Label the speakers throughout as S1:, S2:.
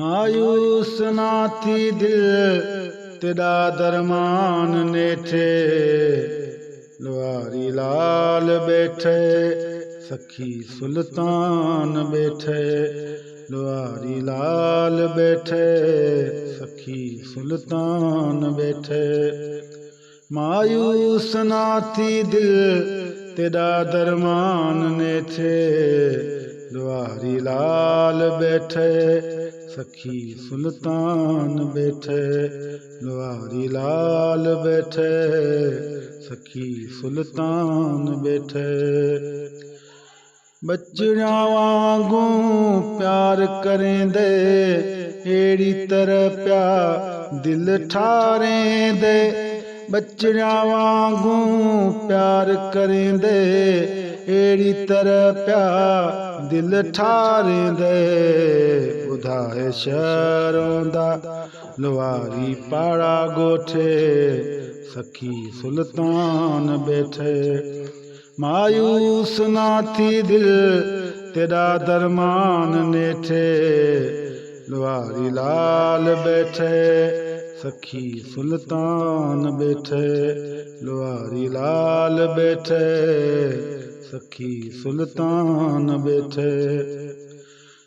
S1: मायूस ना थी दिल तेरा दरमान नेठे, लुआरी लाल बैठे सखी सुल्तान बैठे, लुआरी लाल बैठे सखी सुल्तान बैठे। मायूस ना थी दिल तेरा दरमान नेठे, लुआरी लाल बैठे सखी सुल्तान बैठे, लुआरी लाल बैठे सखी सुल्तान बैठे। बच्चड़ा वांगू प्यार करेंदे, एड़ी तरह प्या दिल ठारेंदे। बच्चड़ा वांगू प्यार करेंदे, एड़ी तरह प्या दिल ठारेंदे। ॿुधाए शहरों दा लुआरी पाड़ा गोठे, सखी सुल्तान बैठे। मायूस ना थी दिल तेरा दरमान नेठे, लुआरी लाल बैठे सखी सुल्तान बैठे, लुआरी लाल बैठे सखी सुल्तान बैठे।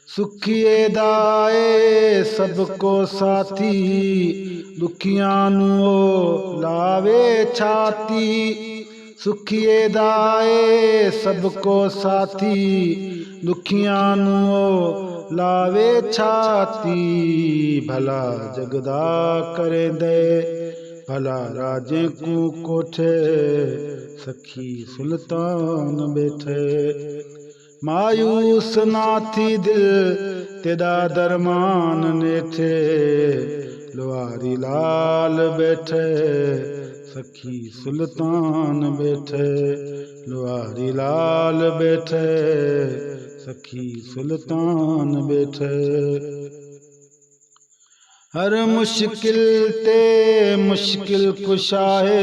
S1: सुखिए दाए सबको साथी, दुखियां नू लावे छाती। सुखिए दाए सबको साथी, दुखियां नू लावे छाती। भला जगदा करे दे भला राजे को कोठे, सखी सुल्तान बैठे। मायूस ना थी दिल तेरा दरमान नेठे, लुआरी लाल बैठे सखी सुल्तान बैठे, लुआरी लाल बैठे सखी सुल्तान बैठे। हर मुश्किल ते मुश्किल कुशाए,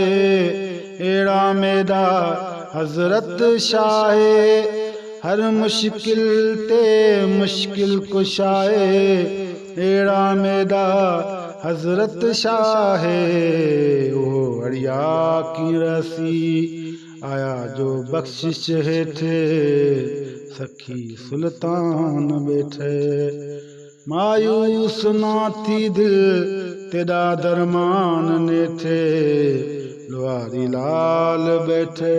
S1: एड़ा मेरा हजरत शाहे। हर मुश्किल ते मुश्किल कुशाए, एड़ा मेरा हजरत शाहे। ओ अड़िया की रसी आया जो बख्शिश हेठे, सखी सुल्तान बैठे। मायूस ना थी दिल तेरा दरमान नेठे, लुआरी लाल बैठे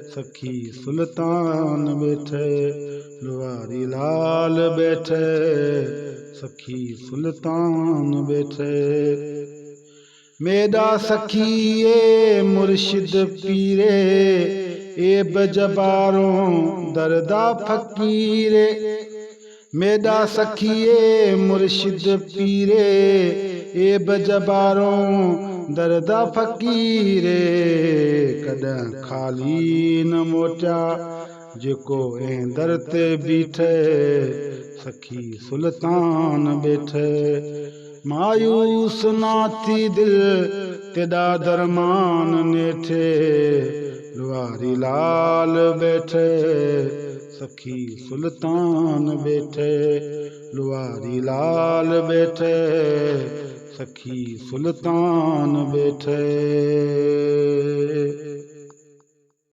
S1: सखी सुल्तान बैठे, लुआरी लाल बैठे सखी सुल्तान बैठे। मेरा सखिए मुर्शिद पीरे, ए बजबारों दरदा फकीरे। मेरा सखिए मुर्शिद पीरे, ए बजबारों दरदा फकीरे। कॾहिं खाली न मोटिया जेको ऐं दर ते बीठे, सखी सुल्तान बैठे। मायूस ना थी दिल तेरा दरमान नेठे, लुआरी लाल बैठे सखी सुल्तान बैठे, लुआरी लाल बैठे सखी सुल्तान बैठे।